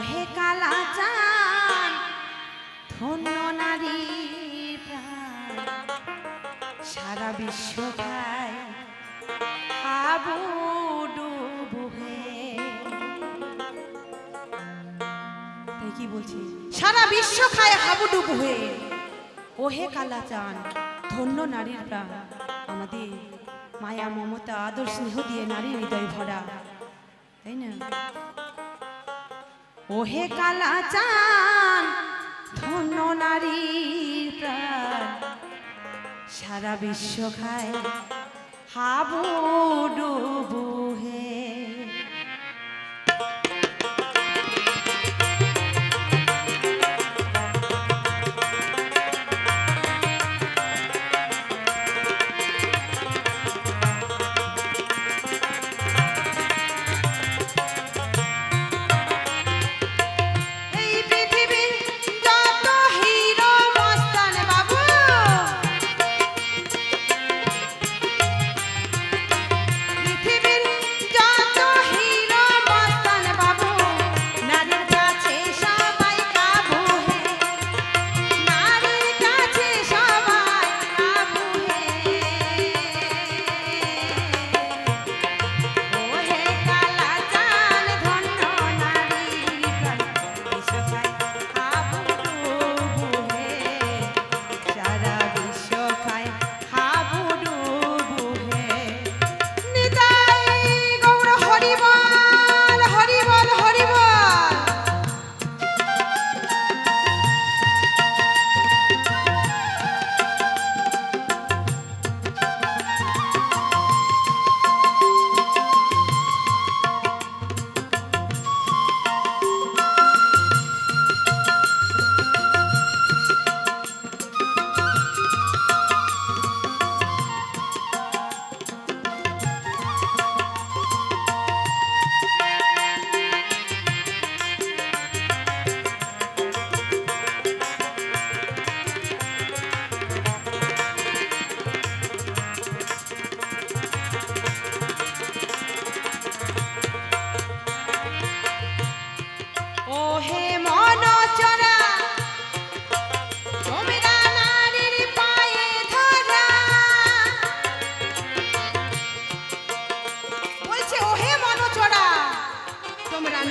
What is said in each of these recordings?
হে কালা চাঁদ ধন্য নারী প্রাণ সারা বিশ্ব খায় হাবুডুবু হয়ে। তাই কি বলছি, সারা বিশ্ব খায় হাবুডুবু হয়ে। ও হে কালা চাঁদ ধন্য নারীর প্রাণ, আমাদের মায়া মমতা আদর স্নেহ দিয়ে নারীর হৃদয় ভরা, তাই না? ও হে কালা চাঁদ ধন্য নারীর প্রাণ সারা বিশ্ব খায় হাবুডুবু হে।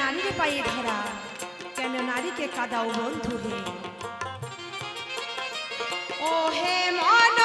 নারীর পায়ে ধরা কেন নারীকে কাদাও বন্ধু হে। ও হে মন